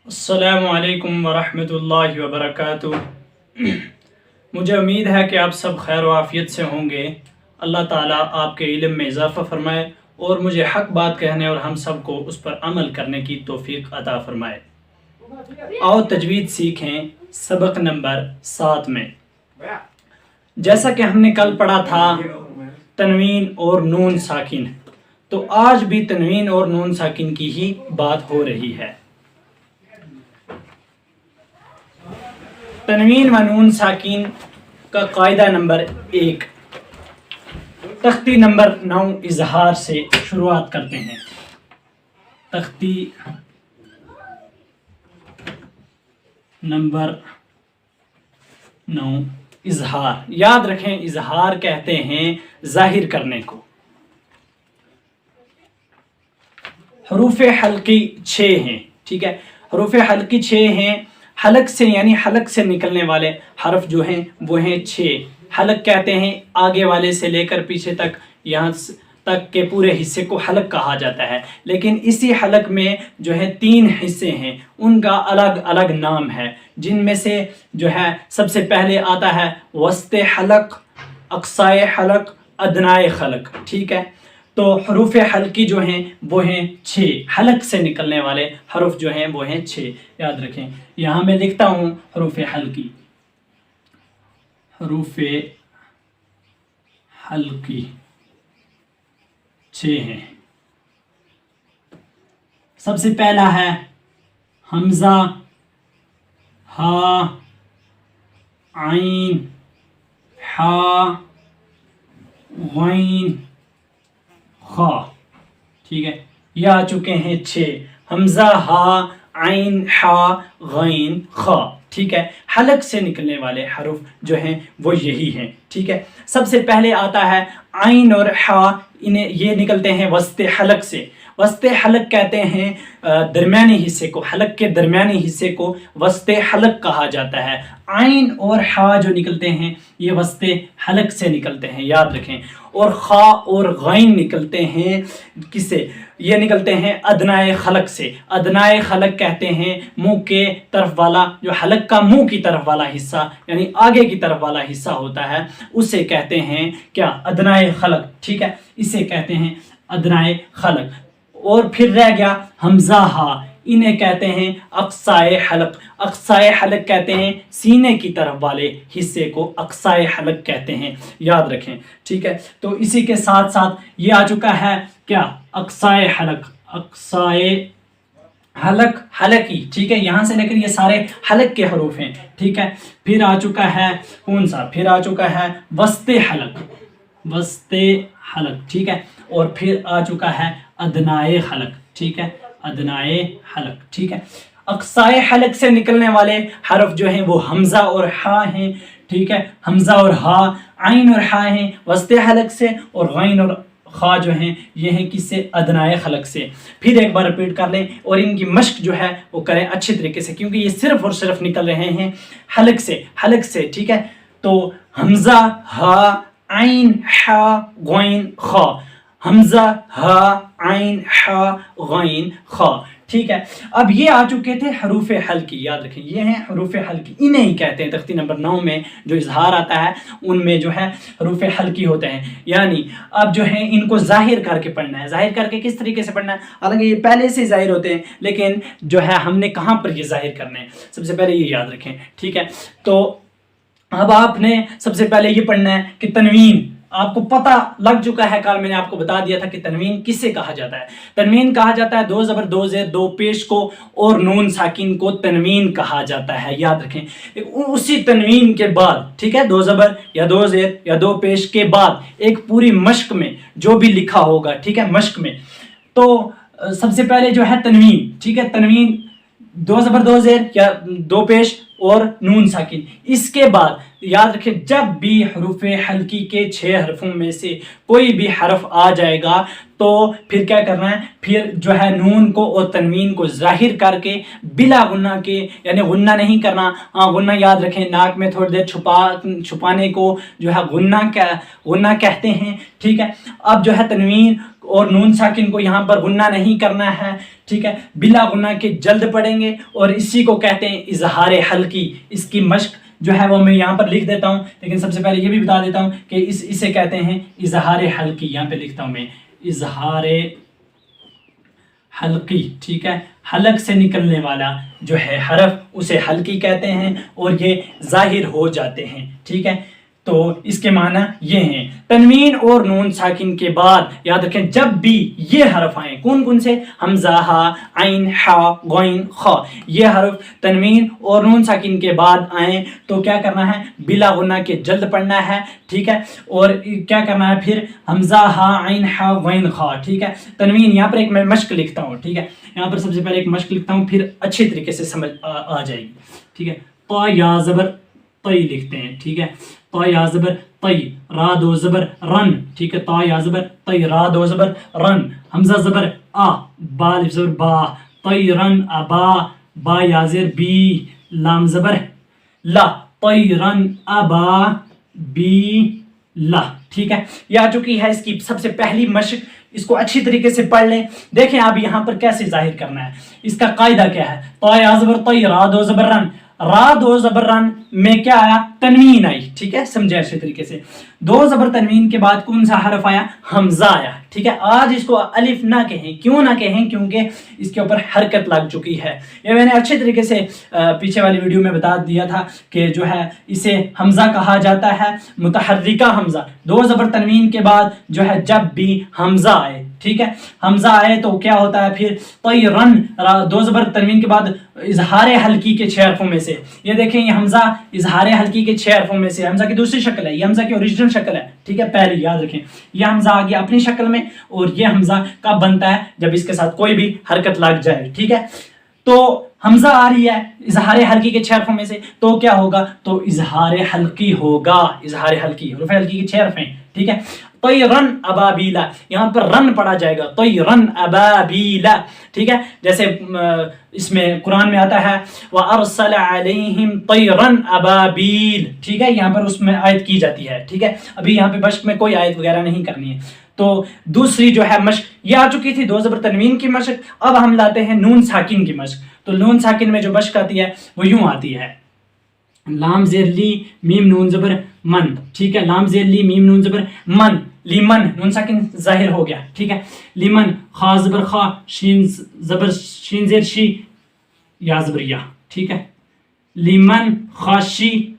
السلام علیکم ورحمۃ اللہ وبرکاتہ۔ مجھے امید ہے کہ آپ سب خیر و عافیت سے ہوں گے۔ اللہ تعالیٰ آپ کے علم میں اضافہ فرمائے اور مجھے حق بات کہنے اور ہم سب کو اس پر عمل کرنے کی توفیق عطا فرمائے۔ آؤ تجوید سیکھیں سبق نمبر 7 میں۔ جیسا کہ ہم نے کل پڑھا تھا تنوین اور نون ساکن، تو آج بھی تنوین اور نون ساکن کی ہی بات ہو رہی ہے۔ تنوین و نون ساکن کا قاعدہ نمبر 1، تختی نمبر 9 اظہار سے شروعات کرتے ہیں۔ تختی نمبر 9 اظہار، یاد رکھیں اظہار کہتے ہیں ظاہر کرنے کو۔ حروف حلقی 6 ہیں، ٹھیک ہے، حروف حلقی 6 ہیں۔ حلق سے یعنی حلق سے نکلنے والے حرف جو ہیں وہ ہیں 6۔ حلق کہتے ہیں آگے والے سے لے کر پیچھے تک، یہاں تک کے پورے حصے کو حلق کہا جاتا ہے۔ لیکن اسی حلق میں جو ہے 3 حصے ہیں، ان کا الگ الگ نام ہے، جن میں سے جو ہے سب سے پہلے آتا ہے وسط حلق، اقصائے حلق، ادنائے حلق، ٹھیک ہے۔ تو حروف حلقی جو ہیں وہ ہیں 6، حلق سے نکلنے والے حرف جو ہیں وہ ہیں 6، یاد رکھیں۔ یہاں میں لکھتا ہوں حروف حلقی، حروف حلقی 6 ہیں۔ سب سے پہلا ہے حمزہ، ہا، عین، حا، غین، خا، ٹھیک ہے، یہ آ چکے ہیں 6، حمزہ، ہا، عین، حا، غین، خا، ٹھیک ہے۔ حلق سے نکلنے والے حرف جو ہیں وہ یہی ہیں، ٹھیک ہے۔ سب سے پہلے آتا ہے عین اور حا، یہ نکلتے ہیں وسط حلق سے۔ وسط حلق کہتے ہیں درمیانی حصے کو، حلق کے درمیانی حصے کو وسط حلق کہا جاتا ہے۔ عین اور حا جو نکلتے ہیں یہ وسط حلق سے نکلتے ہیں، یاد رکھیں۔ اور خا اور غین نکلتے ہیں کس سے؟ یہ نکلتے ہیں ادنائے حلق سے۔ ادنائے حلق کہتے ہیں منہ کے طرف والا، جو حلق کا منہ کی طرف والا حصہ یعنی آگے کی طرف والا حصہ ہوتا ہے، اسے کہتے ہیں کیا؟ ادنائے حلق، ٹھیک ہے، اسے کہتے ہیں ادنائے حلق۔ اور پھر رہ گیا حمزہ، ہا، انہیں کہتے ہیں اقصائے حلق۔ اقصائے حلق کہتے ہیں سینے کی طرف والے حصے کو اقصائے حلق کہتے ہیں، یاد رکھیں، ٹھیک ہے۔ تو اسی کے ساتھ ساتھ یہ آ چکا ہے کیا؟ اقصائے حلق، اقصائے حلق، حلقی، ٹھیک ہے، یہاں سے لے کر یہ سارے حلق کے حروف ہیں، ٹھیک ہے۔ پھر آ چکا ہے کون سا؟ پھر آ چکا ہے وسط حلق، وسط حلق، ٹھیک ہے۔ اور پھر آ چکا ہے ادنائے حلق، ٹھیک ہے، ادنائے حلق، ٹھیک ہے۔ اقصائے حلق سے نکلنے والے حرف جو ہیں وہ حمزہ اور ہا ہیں، ٹھیک ہے، حمزہ اور ہا، عین اور ہا ہیں وسط حلق سے، اور غین اور خا جو ہیں یہ ہیں کس سے؟ ادنائے حلق سے۔ پھر ایک بار رپیٹ کر لیں اور ان کی مشق جو ہے وہ کریں اچھی طریقے سے، کیونکہ یہ صرف اور صرف نکل رہے ہیں حلق سے، حلق سے، ٹھیک ہے۔ تو حمزہ، ہا، عین، ہا، غین، خا، حمزہ، ہا، عین، ہا، غین، خا، ٹھیک ہے۔ اب یہ آ چکے تھے حروف حلقی، یاد رکھیں یہ ہیں حروف حلقی، انہیں ہی کہتے ہیں تختی نمبر 9 میں جو اظہار آتا ہے ان میں جو ہے حروف حلقی ہوتے ہیں۔ یعنی اب جو ہے ان کو ظاہر کر کے پڑھنا ہے۔ ظاہر کر کے کس طریقے سے پڑھنا ہے؟ حالانکہ یہ پہلے سے ظاہر ہوتے ہیں، لیکن جو ہے ہم نے کہاں پر یہ ظاہر کرنے ہیں، سب سے پہلے یہ یاد رکھیں، ٹھیک ہے۔ تو اب آپ نے سب سے پہلے یہ پڑھنا ہے کہ تنوین، آپ کو پتہ لگ چکا ہے، کل میں نے آپ کو بتا دیا تھا کہ تنوین کسے کہا جاتا ہے۔ تنوین کہا جاتا ہے 2 زبر 2 زیر 2 پیش کو، اور نون ساکن کو تنوین کہا جاتا ہے، یاد رکھیں۔ اسی تنوین کے بعد، ٹھیک ہے، 2 زبر یا 2 زیر یا 2 پیش کے بعد ایک پوری مشق میں جو بھی لکھا ہوگا، ٹھیک ہے، مشق میں، تو سب سے پہلے جو ہے تنوین، ٹھیک ہے، تنوین 2 زبر 2 زیر یا 2 پیش اور نون ساکن۔ اس کے بعد یاد رکھیں جب بھی حروف حلقی کے 6 حرفوں میں سے کوئی بھی حرف آ جائے گا تو پھر کیا کرنا ہے؟ پھر جو ہے نون کو اور تنوین کو ظاہر کر کے بلا غنہ کے، یعنی غنہ نہیں کرنا، غنہ یاد رکھیں ناک میں تھوڑی دیر چھپانے کو جو ہے غنہ کہتے ہیں، ٹھیک ہے۔ اب جو ہے تنوین और नून साकिन को यहाँ पर गुन्ना नहीं करना है, ठीक है, बिला गुन्ना के जल्द पढ़ेंगे और इसी को कहते हैं इजहार हल्की। इसकी मश्क जो है वो मैं यहाँ पर लिख देता हूँ, लेकिन सबसे पहले ये भी बता देता हूँ कि इसे कहते हैं इजहार हल्की। यहाँ पे लिखता हूँ मैं इजहार हल्की, ठीक है, हलक से निकलने वाला जो है हरफ उसे हल्की कहते हैं और ये जाहिर हो जाते हैं, ठीक है। तो इसके माना ये हैं, तनवीन और नून साकिन के बाद याद रखें जब भी ये हरफ आए, कौन कौन से, हमजा, हा, आइन, हा, गौइन, खा, ये हरफ तनवीन और नून साकिन के बाद आए तो क्या करना है, बिला गुन्ना के जल्द पढ़ना है, ठीक है। और क्या करना है फिर, हमजा, हा, आइन, हा, गौइन, खा, ठीक है। तनवीन यहाँ पर एक मैं मश्क लिखता हूँ, ठीक है, यहाँ पर सबसे पहले एक मश्क लिखता हूँ, फिर अच्छे तरीके से समझ आ जाएगी, ठीक है। तो या ज़बर तई लिखते हैं, ठीक है, तो या ज़बर तई, रा दो ज़बर रन, ठीक है, तो या ज़बर तई, रा दो ज़बर रन, हमजा ज़बर आ, बा अलिफ ज़बर बा, तई रन अबा, बा या ज़ेर बी, लाम ज़बर ला, तई रन अबा बी ला, ठीक है। ये आ चुकी है इसकी सबसे पहली मशक, इसको अच्छी तरीके से पढ़ लें। देखें अब यहाँ पर कैसे जाहिर करना है, इसका कायदा क्या है, तो या ज़बर तई, रा दो ज़बर रन, रा दो ज़बर रन में क्या आया, तनवीन आई, ठीक है, समझे अच्छे तरीके से। दो ज़बर तनवीन के बाद कौन सा हरफ आया, हमजा आया, ठीक है। आज इसको अलिफ ना कहें, क्यों ना कहें, क्योंकि इसके ऊपर हरकत लग चुकी है। ये मैंने अच्छे तरीके से पीछे वाली वीडियो में बता दिया था कि जो है इसे हमजा कहा जाता है, मुतहर्रिका हमजा। दो ज़बर तनवीन के बाद जो है जब भी हमजा आए, ठीक है, हमजा आए तो क्या होता है फिर, तयरन, दो ज़बर तनवीन के बाद इजहार हल्की के 6 हरफों में से, ये देखें ये हमजा इजहार हल्की के 6 हरफों में से, हमजा की दूसरी शक्ल है, ये हमजा की ओरिजिनल शक्ल है, ठीक है, पहली याद रखें। ये हमजा आ गया अपनी शक्ल में और ये हमजा कब बनता है, जब इसके साथ कोई भी हरकत लग जाए, ठीक है। तो हमजा आ रही है इजहार हल्की के 6 हरफों में से, तो क्या होगा, तो इजहार हल्की होगा, इजहार हल्की, हुरूफ हल्की के 6 हरफ हैं, ठीक है। तयरन अबाबीला, यहाँ पर रन पढ़ा जाएगा, तयरन अबाबीला, ठीक है। जैसे इसमें कुरान में आता है व अरसल अलैहिम तयरन अबाबील, ठीक है, यहाँ पर उसमें आयत की जाती है, ठीक है। अभी यहाँ पे मश्क में कोई आयत वगैरह नहीं करनी है। तो दूसरी जो है मश्क ये आ चुकी थी, दो ज़बर तनवीन की मश्क। अब हम लाते हैं नून साकिन की मश्क। तो नून साकिन में जो मश्क आती है वो यूं आती है, लाम ज़ेर ली मीम नून ज़बर मन, ठीक है, लाम ज़ेर ली मीम नून ज़बर मन, लीमन, नून साकिन जाहिर हो गया, ठीक है, लीमन, खा ज़बर खा, शीन ज़बर शीन ज़ेर शी, या ज़बर या, ठीक है, लीमन खाशी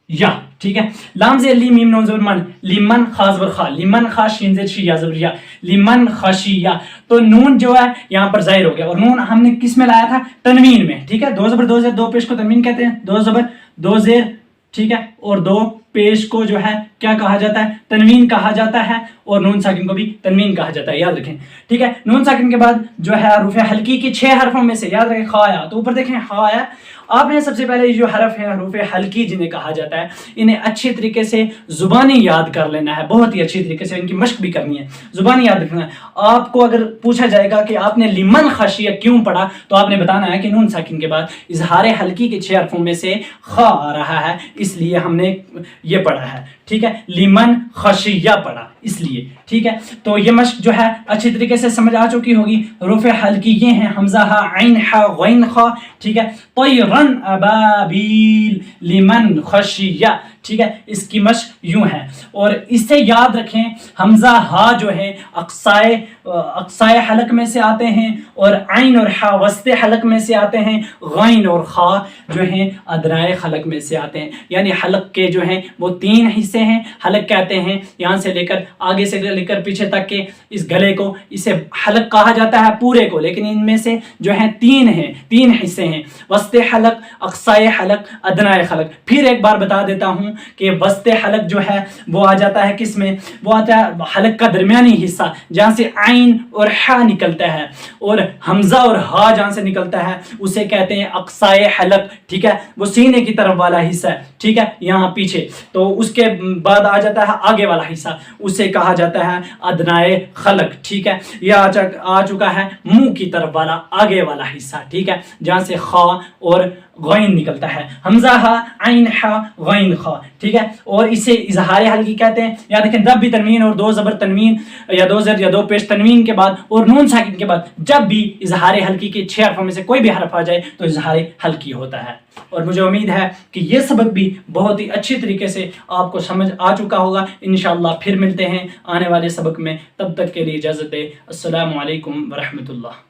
या, ठीक है। लाम ज़ेर ली मीम नून ज़बर मन, लिमन खा ज़बर खा, लिमन खा शीन ज़ेर शी या ज़बर या, लिमन खाशिया। तो नून जो है यहाँ पर जाहिर हो गया, और नून हमने किस में लाया था, तनवीन में, ठीक है। दो ज़बर दो ज़ेर दो पेश को तनवीन कहते हैं, दो ज़बर दो ज़ेर, ठीक है, और दो पेश को जो है क्या कहा जाता है, तनवीन कहा जाता है, और नून साकिन को भी तनवीन कहा जाता है, याद रखें, ठीक है। नून साकिन के बाद जो है हरूफ हल्की के 6 हरफों में से याद रखें खा आया, तो ऊपर देखें खा आया। आपने सबसे पहले ये जो हरफ है हरूफ हल्की जिन्हें कहा जाता है, इन्हें अच्छे तरीके से जुबानी याद कर लेना है, बहुत ही अच्छी तरीके से इनकी मश्क भी करनी है, जुबानी याद रखना है। आपको अगर पूछा जाएगा कि आपने लिमन खशिया क्यों पढ़ा, तो आपने बताना है कि नून साकिन के बाद इजहार हल्की के 6 हरफों में से खा आ रहा है, इसलिए हमने ये पढ़ा है, ठीक है, लिमन खशिया पढ़ा इसलिए, ठीक है। तो ये मश्क जो है अच्छी तरीके से समझ आ चुकी होगी। हरूफ हल्की ये हैं हमजा हा आइन हा गैन खा, ठीक है, तयरन अबाबील लिमन खशिया, ठीक है। इसकी मश्क यूं है, और इससे याद रखें हमजा हा जो है अक्साए हलक में से आते हैं, और आइन और हा वस्ते हलक में से आते हैं, गैन और खा जो हैं अदनाए हलक में से आते हैं। यानी हलक के जो हैं वो 3 हिस्से हैं, हलक कहते हैं यहाँ से लेकर आगे से लेकर पीछे तक के इस गले को, इसे हलक कहा जाता है पूरे को, लेकिन इनमें से जो है 3 हिस्से हैं, वस्ते हलक, अक्साए हलक, अदनाए हलक। फिर एक बार बता देता हूँ कि वस्ते हलक जो है वो आ जाता है किस में, वो आता है हलक का दरमियानी हिस्सा जहाँ से आइन और हा निकलता है, और हमजा और हा जहाँ से निकलता है उसे कहते हैं अक्साए हलक, ठीक है, वो सीने की तरफ वाला हिस्सा है, ठीक है, यहाँ पीछे। तो उसके बाद आ जाता है आगे वाला हिस्सा, उसे कहा जाता है अदनाए खलक, ठीक है। यह आ चुका है मुंह की तरफ वाला आगे वाला हिस्सा, ठीक है, जहाँ से खा और غین نکلتا ہے، حمزہ ہا عین ہا غین خا، ٹھیک ہے، اور اسے اظہار حلقی کہتے ہیں۔ یا دیکھیں جب بھی تنوین اور دو زبر تنوین یا دو زر یا دو پیش تنوین کے بعد اور نون ساکن کے بعد جب بھی اظہار حلقی کے 6 حرفوں میں سے کوئی بھی حرف آ جائے تو اظہار حلقی ہوتا ہے۔ اور مجھے امید ہے کہ یہ سبق بھی بہت ہی اچھی طریقے سے آپ کو سمجھ آ چکا ہوگا۔ انشاءاللہ پھر ملتے ہیں آنے والے سبق میں، تب تک کے لیے اجازت دے۔ السلام علیکم ورحمۃ اللہ۔